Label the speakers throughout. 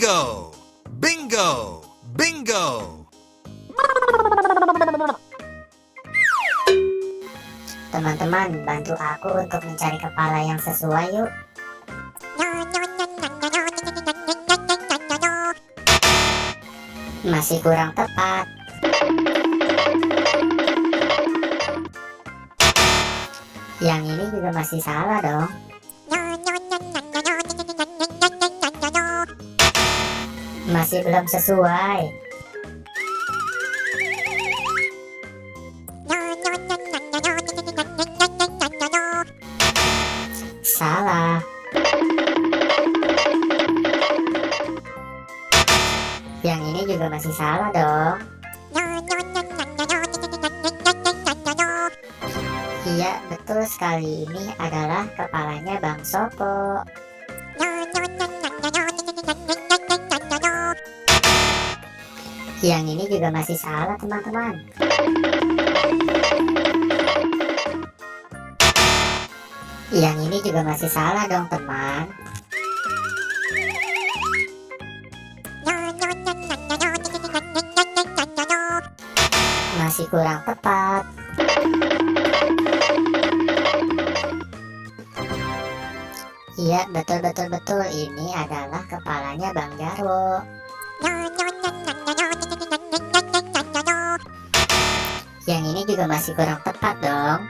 Speaker 1: Bingo! Bingo! Bingo!
Speaker 2: Teman-teman, bantu aku untuk mencari kepala yang sesuai yuk. Masih kurang tepat. Yang ini juga masih salah dong. Masih belum sesuai. Salah. Yang ini juga masih salah dong. Iya, betul sekali. Ini adalah kepalanya Bang Sopo. Yang ini juga masih salah, teman-teman. Yang ini juga masih salah dong, teman. Masih kurang tepat. Iya, betul. Ini adalah kepalanya Bang Jarwo. Yang ini juga masih kurang tepat dong.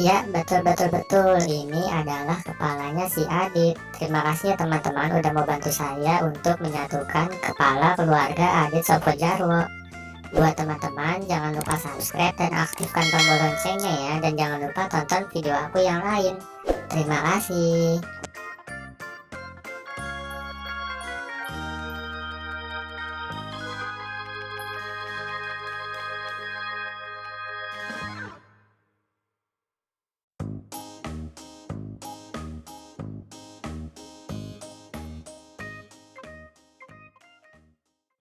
Speaker 2: Ya, betul. Ini adalah kepalanya si Adit. Terima kasih ya teman-teman udah mau bantu saya untuk menyatukan kepala keluarga Adit Sopo Jarwo. Buat teman-teman jangan lupa subscribe dan aktifkan tombol loncengnya ya. Dan jangan lupa tonton video aku yang lain. Terima kasih.